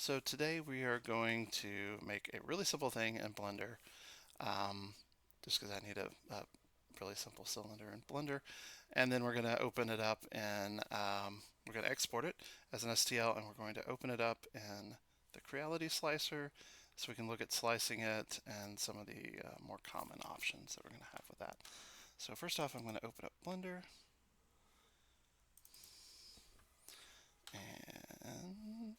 So today we are going to make a really simple thing in Blender, just because I need a really simple cylinder in Blender. And then we're going to open it up and we're going to export it as an STL, and we're going to open it up in the Creality slicer so we can look at slicing it and some of the more common options that we're going to have with that. So first off, I'm going to open up Blender, and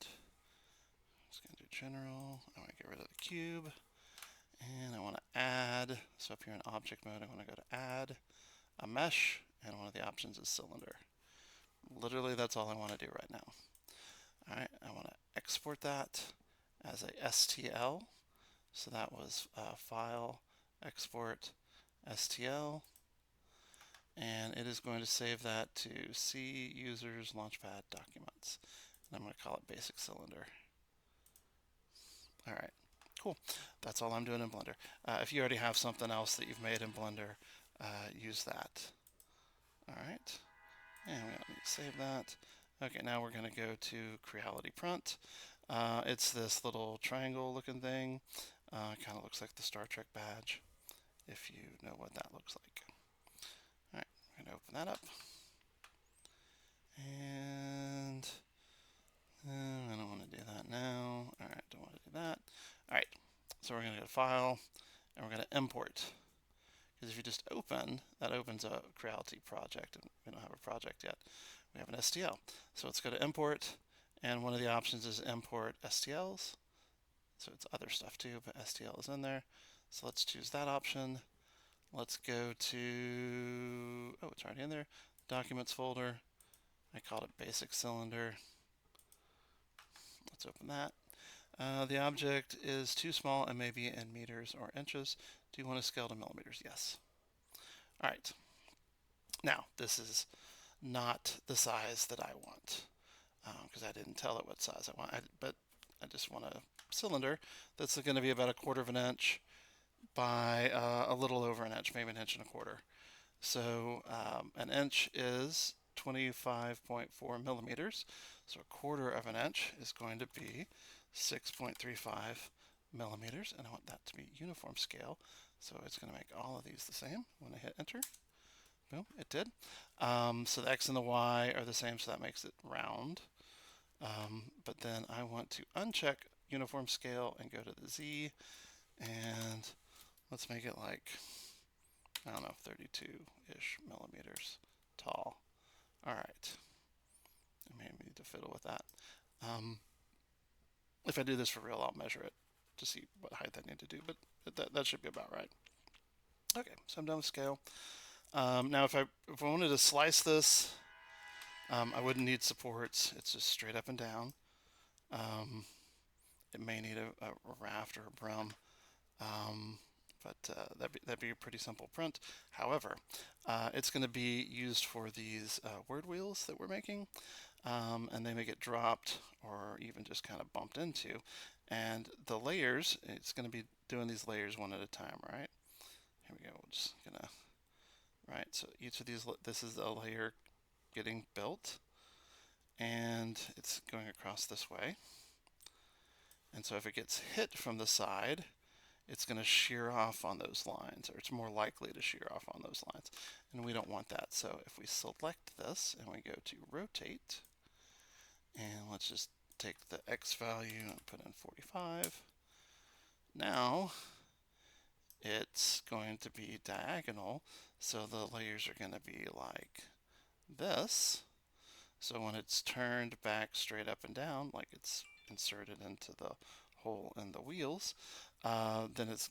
just going to do general. I want to get rid of the cube. And I want to add, so up here in object mode, I want to go to add a mesh, and one of the options is cylinder. Literally, that's all I want to do right now. All right, I want to export that as a STL. So that was file, export, STL. And it is going to save that to C users launchpad documents. And I'm going to call it basic cylinder. All right. Cool. That's all I'm doing in Blender. If you already have something else that you've made in Blender, use that. All right. And we don't need to save that. Okay, now we're going to go to Creality Print. It's this little triangle looking thing. Kind of looks like the Star Trek badge, if you know what that looks like. All right, we're going to open that up. And I don't want to do that now. All right, don't want to do that. All right, so we're going to go to File, and we're going to import. Because if you just open, that opens a Creality project, and we don't have a project yet. We have an STL. So let's go to import, and one of the options is import STLs. So it's other stuff too, but STL is in there. So let's choose that option. Let's go to, oh, it's already in there, documents folder. I called it basic cylinder. Let's open that. The object is too small and maybe in meters or inches. Do you want to scale to millimeters? Yes. All right. Now, this is not the size that I want because I didn't tell it what size I want. But I just want a cylinder that's going to be about 1/4 of an inch by a little over an inch, maybe an inch and a quarter. So an inch is 25.4 millimeters. So 1/4 of an inch is going to be 6.35 millimeters, and I want that to be uniform scale. So it's going to make all of these the same when I hit enter. Boom, it did. So the X and the Y are the same, so that makes it round. But then I want to uncheck uniform scale and go to the Z, and let's make it like, I don't know, 32-ish millimeters tall. All right. I may need to fiddle with that. If I do this for real, I'll measure it to see what height I need to do, but that should be about right. Okay, so I'm done with scale. Now, if I wanted to slice this, I wouldn't need supports. It's just straight up and down. It may need a raft or a brim, but that'd be a pretty simple print. However, it's going to be used for these word wheels that we're making, and they may get dropped or even just kind of bumped into. And the layers, it's going to be doing these layers one at a time, right? Here we go. We're just gonna, right. So each of these, this is a layer getting built, and it's going across this way. And so if it gets hit from the side, it's going to shear off on those lines, or it's more likely to shear off on those lines. And we don't want that. So if we select this and we go to rotate, and let's just take the X value and put in 45. Now it's going to be diagonal, so the layers are going to be like this. So when it's turned back straight up and down, like it's inserted into the hole in the wheels, then it's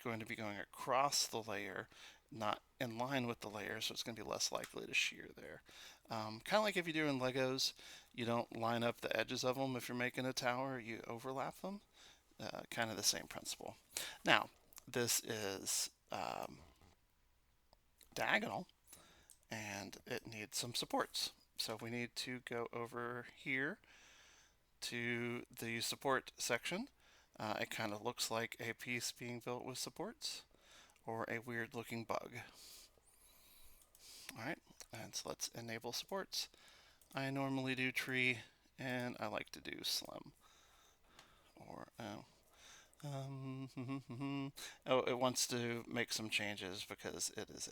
going to be going across the layer, not in line with the layer, so it's going to be less likely to shear there. Kind of like if you do in Legos, you don't line up the edges of them if you're making a tower, you overlap them. Kind of the same principle. Now, this is diagonal, and it needs some supports. So we need to go over here to the support section. It kind of looks like a piece being built with supports or a weird looking bug. All right, and so let's enable supports. I normally do tree, and I like to do slim. or oh, it wants to make some changes because it is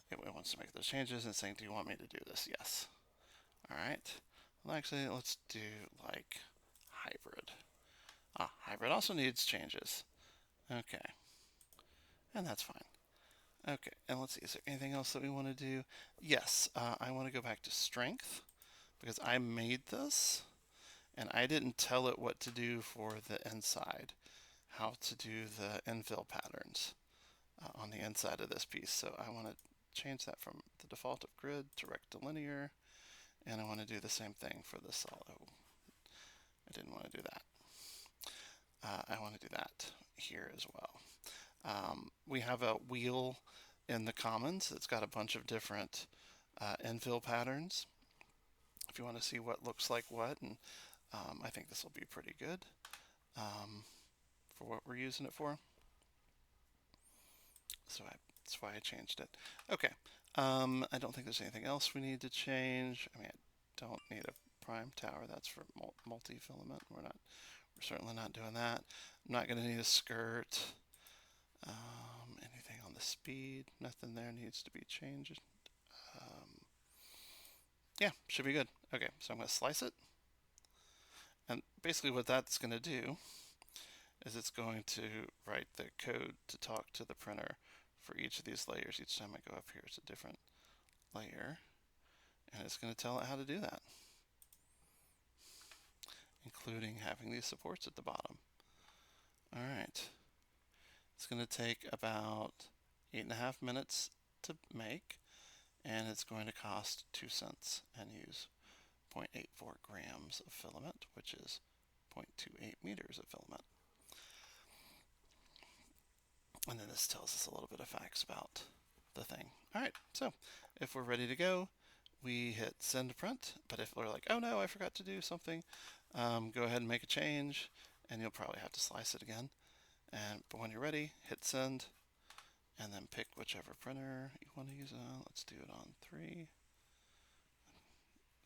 it wants to make those changes and saying, do you want me to do this? Yes. All right. Well, actually, let's do like hybrid. Hybrid also needs changes. Okay. And that's fine. Okay, and let's see, is there anything else that we want to do? Yes, I want to go back to strength because I made this and I didn't tell it what to do for the inside, how to do the infill patterns on the inside of this piece. So I want to change that from the default of grid to rectilinear, and I want to do the same thing for the solid. Oh, I didn't want to do that. I want to do that here as well. We have a wheel in the commons. It's got a bunch of different infill patterns. If you want to see what looks like what, and I think this will be pretty good for what we're using it for. So that's why I changed it. Okay. I don't think there's anything else we need to change. I mean, I don't need a prime tower. That's for multi-filament. We're certainly not doing that. I'm not going to need a skirt. Anything on the speed? Nothing there needs to be changed. Yeah, should be good. Okay, so I'm going to slice it. And basically what that's going to do is it's going to write the code to talk to the printer for each of these layers. Each time I go up here, it's a different layer. And it's going to tell it how to do that, including having these supports at the bottom. All right. It's going to take about 8.5 minutes to make, and it's going to cost 2 cents and use 0.84 grams of filament, which is 0.28 meters of filament. And then this tells us a little bit of facts about the thing. All right, so if we're ready to go, we hit send print. But if we're like, oh no, I forgot to do something, go ahead and make a change, and you'll probably have to slice it again. But when you're ready, hit send, and then pick whichever printer you want to use it on. Let's do it on 3.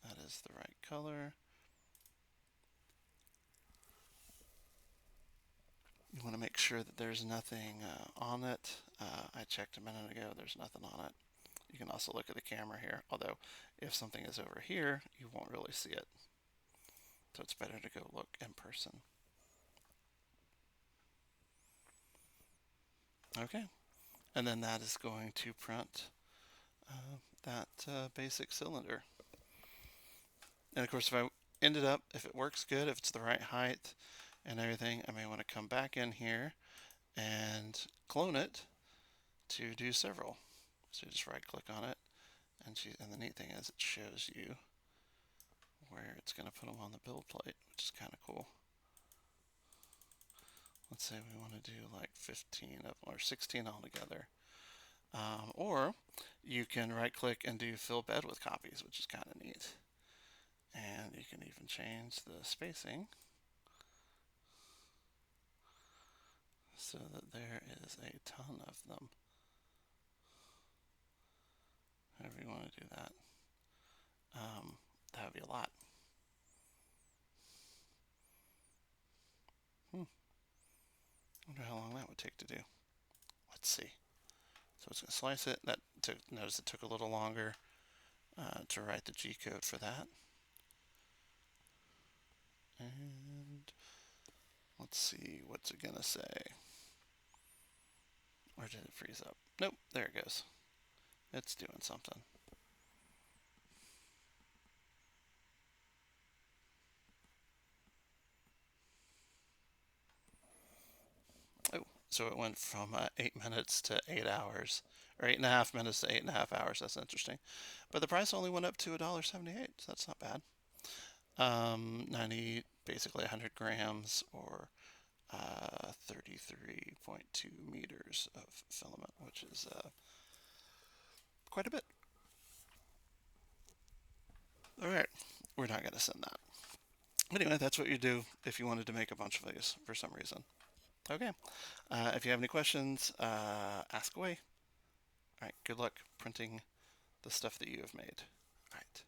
That is the right color. You want to make sure that there's nothing on it. I checked a minute ago, there's nothing on it. You can also look at the camera here, although if something is over here, you won't really see it. So it's better to go look in person. Okay, and then that is going to print that basic cylinder. And of course, if it works good, if it's the right height and everything, I may want to come back in here and clone it to do several. So just right click on it, and the neat thing is it shows you where it's going to put them on the build plate, which is kind of cool. Let's say we want to do like 15 of them, or 16 altogether. Or you can right click and do fill bed with copies, which is kind of neat. And you can even change the spacing so that there is a ton of them. However you want to do that. That would be a lot. Wonder how long that would take to do. Let's see. So it's going to slice it. Notice it took a little longer to write the G code for that. And let's see, what's it going to say? Or did it freeze up? Nope, there it goes. It's doing something. Oh, so it went from 8 minutes to 8 hours, or 8.5 minutes to 8.5 hours. That's interesting. But the price only went up to $1.78, so that's not bad. basically 100 grams, or 33.2 meters of filament, which is quite a bit. All right, we're not going to send that. Anyway, that's what you do if you wanted to make a bunch of these for some reason. Okay, if you have any questions, ask away. All right, good luck printing the stuff that you have made. All right.